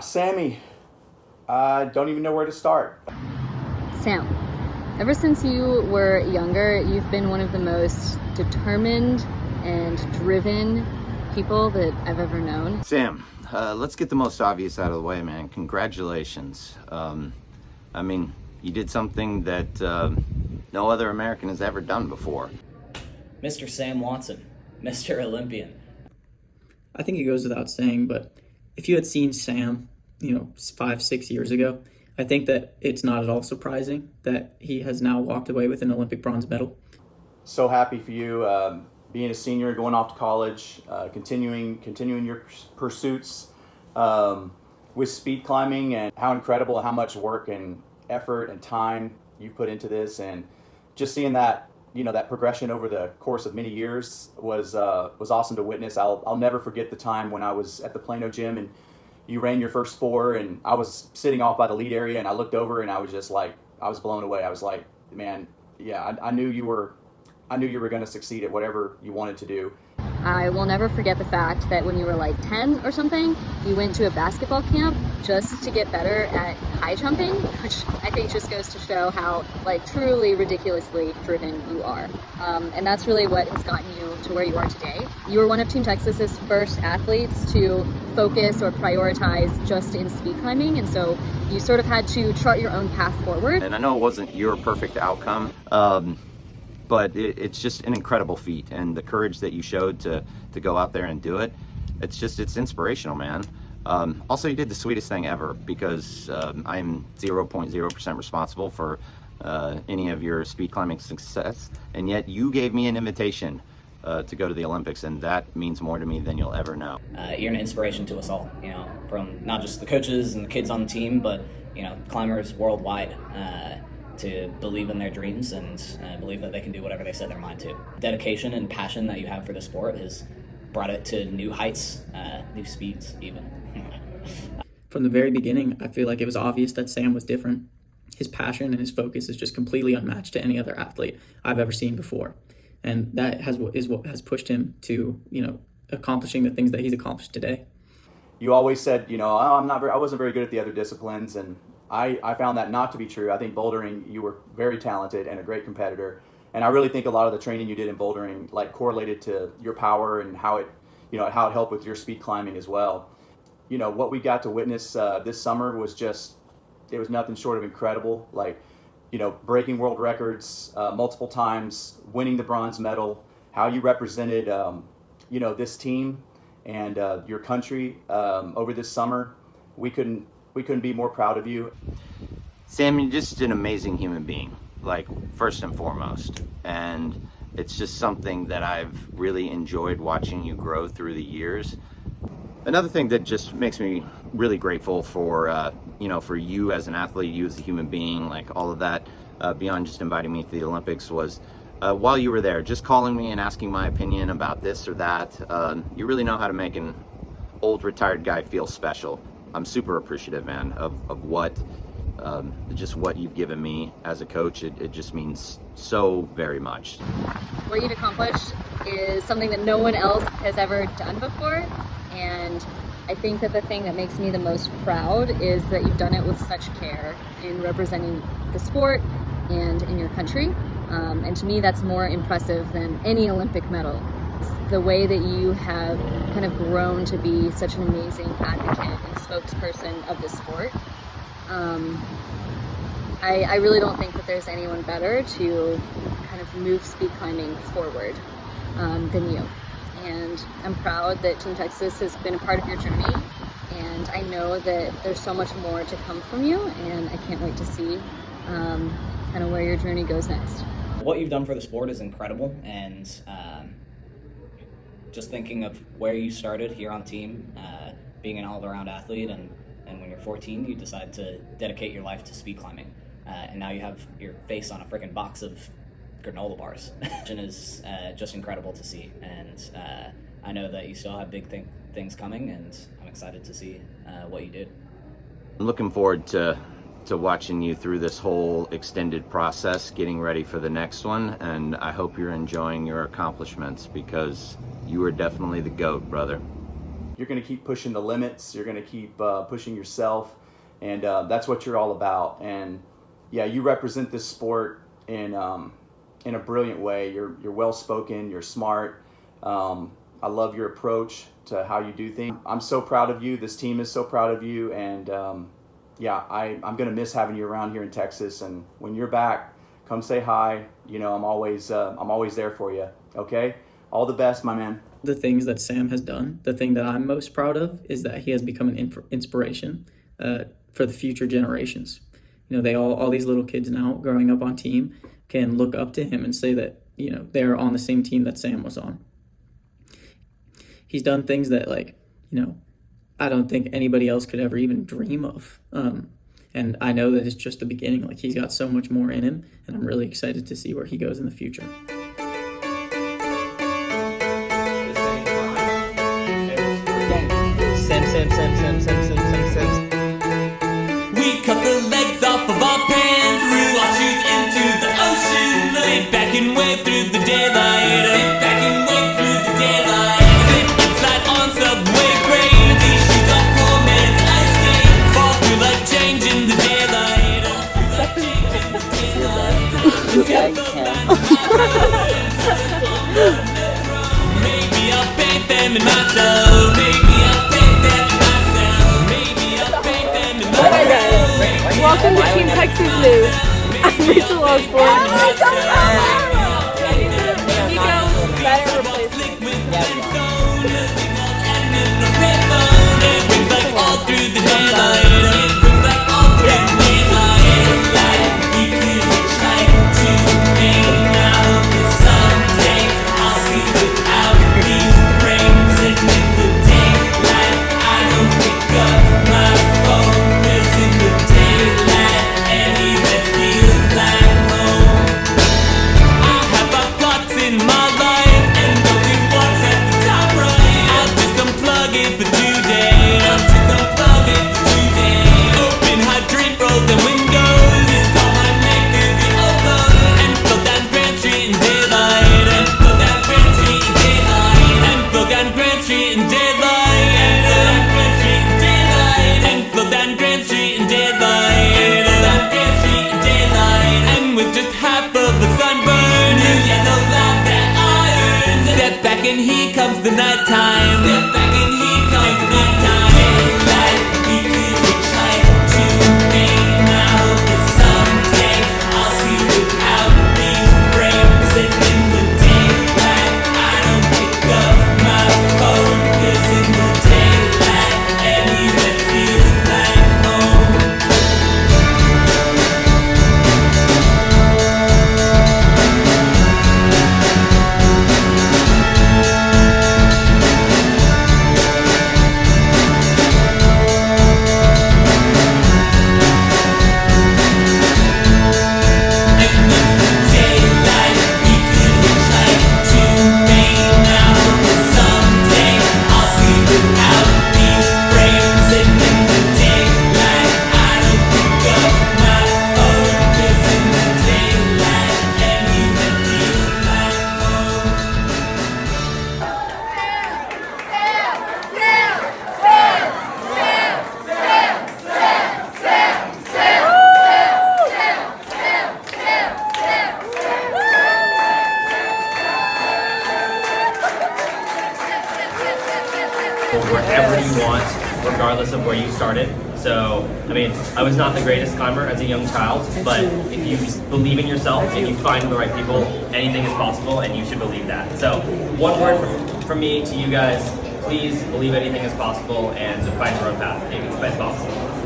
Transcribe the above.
Sammy, I don't even know where to start. Sam, ever since you were younger, you've been one of the most determined and driven people that I've ever known. Sam, let's get the most obvious out of the way, man. Congratulations. You did something that no other American has ever done before. Mr. Sam Watson, Mr. Olympian. I think it goes without saying, but if you had seen Sam, 5, 6 years ago, I think that it's not at all surprising that he has now walked away with an Olympic bronze medal. So happy for you, being a senior, going off to college, continuing your pursuits with speed climbing, and how incredible, how much work and effort and time you put into this, and just seeing that that progression over the course of many years was awesome to witness. I'll never forget the time when I was at the Plano gym and you ran your first four, and I was sitting off by the lead area, and I looked over and I was just like, I was blown away. I was like, man, yeah, I knew you were going to succeed at whatever you wanted to do. I will never forget the fact that when you were like 10 or something, you went to a basketball camp just to get better at high jumping, which I think just goes to show how truly ridiculously driven you are. And that's really what has gotten you to where you are today. You were one of Team Texas's first athletes to focus or prioritize just in speed climbing, and so you sort of had to chart your own path forward. And I know it wasn't your perfect outcome, but it's just an incredible feat, and the courage that you showed to go out there and do it, it's inspirational, man. Also, you did the sweetest thing ever, because I'm 0.0% responsible for any of your speed climbing success, and yet you gave me an invitation to go to the Olympics, and that means more to me than you'll ever know. You're an inspiration to us all, from not just the coaches and the kids on the team, but, climbers worldwide. To believe in their dreams and believe that they can do whatever they set their mind to. Dedication and passion that you have for the sport has brought it to new heights, new speeds even. From the very beginning, I feel like it was obvious that Sam was different. His passion and his focus is just completely unmatched to any other athlete I've ever seen before. And that is what has pushed him to, accomplishing the things that he's accomplished today. You always said, I wasn't very good at the other disciplines, and I found that not to be true. I think bouldering, you were very talented and a great competitor. And I really think a lot of the training you did in bouldering correlated to your power and how it helped with your speed climbing as well. What we got to witness this summer was it was nothing short of incredible. Breaking world records multiple times, winning the bronze medal, how you represented, this team and your country over this summer. We couldn't be more proud of you. Sam, you're just an amazing human being, first and foremost. And it's just something that I've really enjoyed watching you grow through the years. Another thing that just makes me really grateful for, for you as an athlete, you as a human being, all of that, beyond just inviting me to the Olympics, was while you were there, just calling me and asking my opinion about this or that. You really know how to make an old retired guy feel special. I'm super appreciative, man, of what you've given me as a coach. It just means so very much. What you've accomplished is something that no one else has ever done before, and I think that the thing that makes me the most proud is that you've done it with such care in representing the sport and in your country, and to me that's more impressive than any Olympic medal. The way that you have kind of grown to be such an amazing advocate and spokesperson of the sport. I really don't think that there's anyone better to kind of move speed climbing forward than you. And I'm proud that Team Texas has been a part of your journey, and I know that there's so much more to come from you, and I can't wait to see kind of where your journey goes next. What you've done for the sport is incredible, and just thinking of where you started here on team, being an all-around athlete, and when you're 14, you decide to dedicate your life to speed climbing. And now you have your face on a freaking box of granola bars. It is just incredible to see, and I know that you still have big things coming, and I'm excited to see what you did. I'm looking forward to watching you through this whole extended process, getting ready for the next one, and I hope you're enjoying your accomplishments, because you are definitely the GOAT, brother. You're going to keep pushing the limits. You're going to keep pushing yourself, and that's what you're all about. And yeah, you represent this sport in a brilliant way. You're well spoken. You're smart. I love your approach to how you do things. I'm so proud of you. This team is so proud of you, and yeah, I'm going to miss having you around here in Texas. And when you're back, come say hi. You know, I'm always there for you. Okay, all the best, my man. The things that Sam has done, the thing that I'm most proud of is that he has become an inspiration for the future generations. You know, they all these little kids now growing up on team can look up to him and say that, you know, they're on the same team that Sam was on. He's done things that, like, you know, I don't think anybody else could ever even dream of. And I know that it's just the beginning. Like, he's got so much more in him, and I'm really excited to see where he goes in the future. We cut the legs off of our pants, threw our shoes into the ocean, sit back and wave through the daylight, sit back and wave through the daylight, slip and slide on subway grades, these shoes are poor man's ice skates, fall through like change in the daylight, maybe I'll paint them in myself, maybe I'll paint them in myself, maybe I'll paint them in myself. Hi guys, welcome to Team Texas News. I'm Rachel Osborne. Nico, better replacement. And here comes the night time. Step back and here comes the night time. Daylight, we could hitchhike to Maine. I hope that someday I'll see without these frames. And in the daylight, I don't pick up my phone, 'cause in the daylight, anywhere feels like home. Wherever you want, regardless of where you started. So, I mean, I was not the greatest climber as a young child, but if you believe in yourself and you find the right people, anything is possible, and you should believe that. So, one word from me to you guys, please believe anything is possible and find your own path. It's possible.